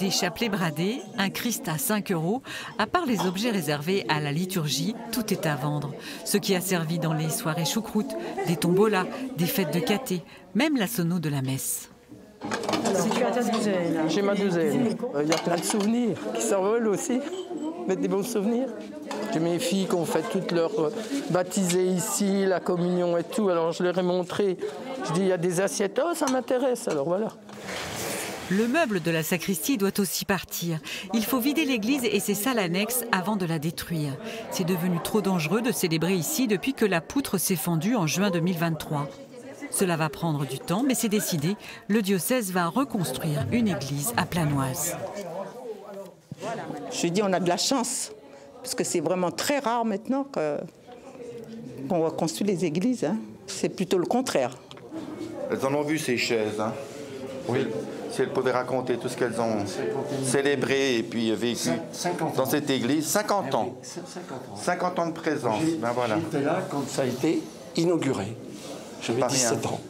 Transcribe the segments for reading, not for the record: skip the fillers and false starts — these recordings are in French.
Des chapelets bradés, un Christ à 5 €, à part les objets réservés à la liturgie, tout est à vendre. Ce qui a servi dans les soirées choucroute, des tombolas, des fêtes de caté, même la sono de la messe. Si tu as ta douzaine. J'ai ma douzaine. Il y a plein de souvenirs qui s'envolent aussi, mettre des bons souvenirs. J'ai mes filles qui ont fait toutes leurs baptisées ici, la communion et tout. Alors je leur ai montré. Je dis, il y a des assiettes. Oh, ça m'intéresse. Alors voilà. Le meuble de la sacristie doit aussi partir. Il faut vider l'église et ses salles annexes avant de la détruire. C'est devenu trop dangereux de célébrer ici depuis que la poutre s'est fendue en juin 2023. Cela va prendre du temps, mais c'est décidé. Le diocèse va reconstruire une église à Planoise. Je dis, on a de la chance, parce que c'est vraiment très rare maintenant qu'on reconstruit les églises. Hein. C'est plutôt le contraire. Elles en ont vu ces chaises. Hein. Oui. Si elles pouvaient raconter tout ce qu'elles ont célébré et puis vécu dans cette église. 50 ans. 50 ans de présence. Ben voilà. J'étais là quand ça a été inauguré. J'avais 17 ans.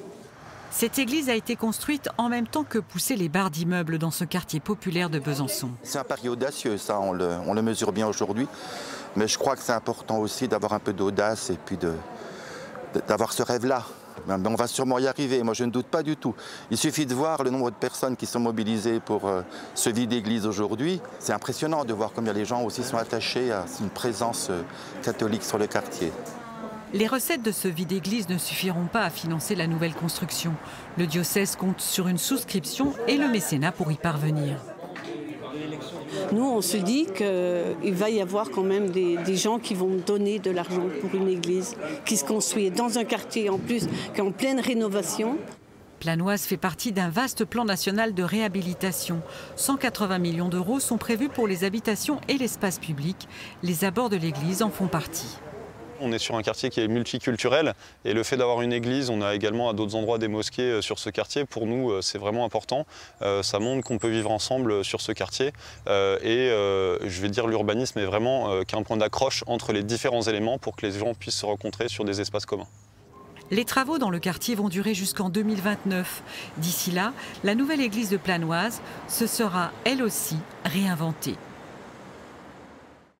Cette église a été construite en même temps que poussaient les barres d'immeubles dans ce quartier populaire de Besançon. C'est un pari audacieux, ça, on le mesure bien aujourd'hui. Mais je crois que c'est important aussi d'avoir un peu d'audace et puis d'avoir ce rêve-là. Mais on va sûrement y arriver, moi je ne doute pas du tout. Il suffit de voir le nombre de personnes qui sont mobilisées pour ce vide d'église aujourd'hui. C'est impressionnant de voir combien les gens aussi sont attachés à une présence catholique sur le quartier. Les recettes de ce vide-église ne suffiront pas à financer la nouvelle construction. Le diocèse compte sur une souscription et le mécénat pour y parvenir. Nous, on se dit qu'il va y avoir quand même des gens qui vont donner de l'argent pour une église qui se construit dans un quartier en plus qui est en pleine rénovation. Planoise fait partie d'un vaste plan national de réhabilitation. 180 millions d'euros sont prévus pour les habitations et l'espace public. Les abords de l'église en font partie. On est sur un quartier qui est multiculturel et le fait d'avoir une église, on a également à d'autres endroits des mosquées sur ce quartier. Pour nous, c'est vraiment important. Ça montre qu'on peut vivre ensemble sur ce quartier je vais dire l'urbanisme est vraiment qu'un point d'accroche entre les différents éléments pour que les gens puissent se rencontrer sur des espaces communs. Les travaux dans le quartier vont durer jusqu'en 2029. D'ici là, la nouvelle église de Planoise se sera, elle aussi, réinventée.